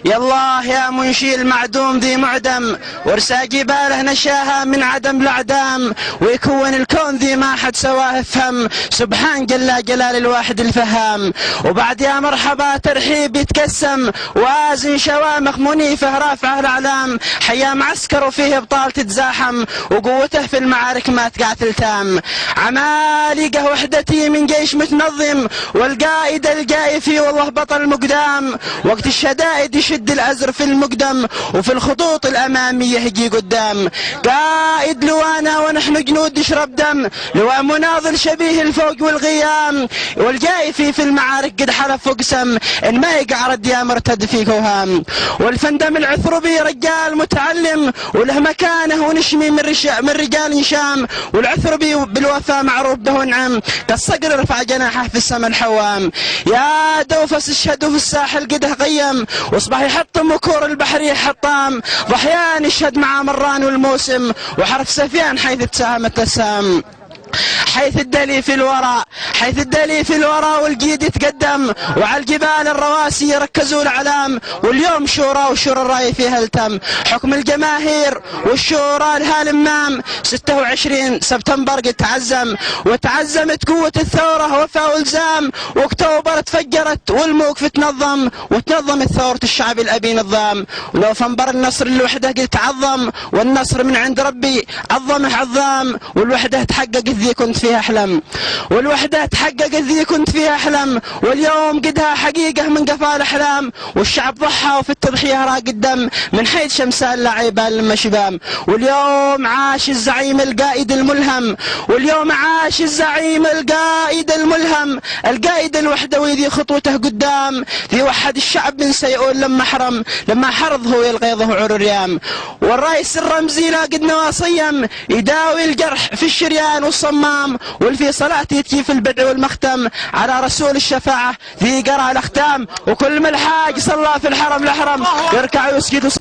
يالله يا منشي المعدوم ذي معدم، وارسى جباله نشاها من عدم لعدام، ويكون الكون ذي ما حد سواه افهم، سبحان جل جلال الواحد الفهام. وبعد يا مرحبا ترحيب يتقسم، وازن شوامخ منيفه رافعه الاعلام، حيا معسكر وفيه ابطال تتزاحم، وقوته في المعارك ما تقع تلتام. عمالقه وحدتي من جيش متنظم، والقائد الجاي فيه والله بطل مقدام، وقت الشدائد يشد الأزر في المقدم، وفي الخطوط الأمامية يجي قدام. قائد لوانا ونحن جنود نشرب دم، لواء مناضل شبيه الفوق والغيام، والجاي في المعارك قد حلف وقسم، إن ما يقع رد يا مرتد في كوهام. والفندم العثربي رجال متعلم، وله مكانه ونشمي من رجال شام، والعثربي بالوفاء معروف به نعم، كالصقر رفع جناحه في السما الحوام. يا دوفس الشهد في الساحل قده قيم، واصبح يحطم وكور البحر حطام، ضحيان يشهد مع مران والموسم، وحرف سفيان حيث تساهمت السام. حيث الدلي في الوراء، حيث الدلي في الوراء والجيد يتقدم، وعلى الجبال الرواسي يركزوا الاعلام، واليوم شورى وشورى الراي فيها التم، حكم الجماهير والشورى لها الامام. 26 سبتمبر قد تعزم، وتعزمت قوة الثورة وفاء والزام، واكتوبر تفجرت والموقف تنظم، وتنظمت ثورة الشعب الابي نظام. ونوفمبر النصر الوحدة قد تعظم، والنصر من عند ربي عظمه عظام، والوحدة تحققت ذي كنت فيها أحلم، والوحدة تحققت ذي كنت فيها أحلم، واليوم قدها حقيقة من قفا الأحلام، والشعب ضحى وفي التضحية راق الدم، من حيث شمسان لعيبان لما شبام. واليوم عاش الزعيم القائد الملهم، واليوم عاش الزعيم القائد الملهم، القائد الوحدوي ذي خطوته قدام، ذي وحد الشعب من سيئون لما حرم، لما حرض هو يلغيظه وعور الريام. والرئيس الرمزي لا قد نواصيم، يداوي الجرح في الشريان والصمام، والفي صلاتي يتكي في البدع والمختم، على رسول الشفاعة ذي قرأ الأختام. وكل ما الحاج صلى في الحرم الأحرم يركع ويسجد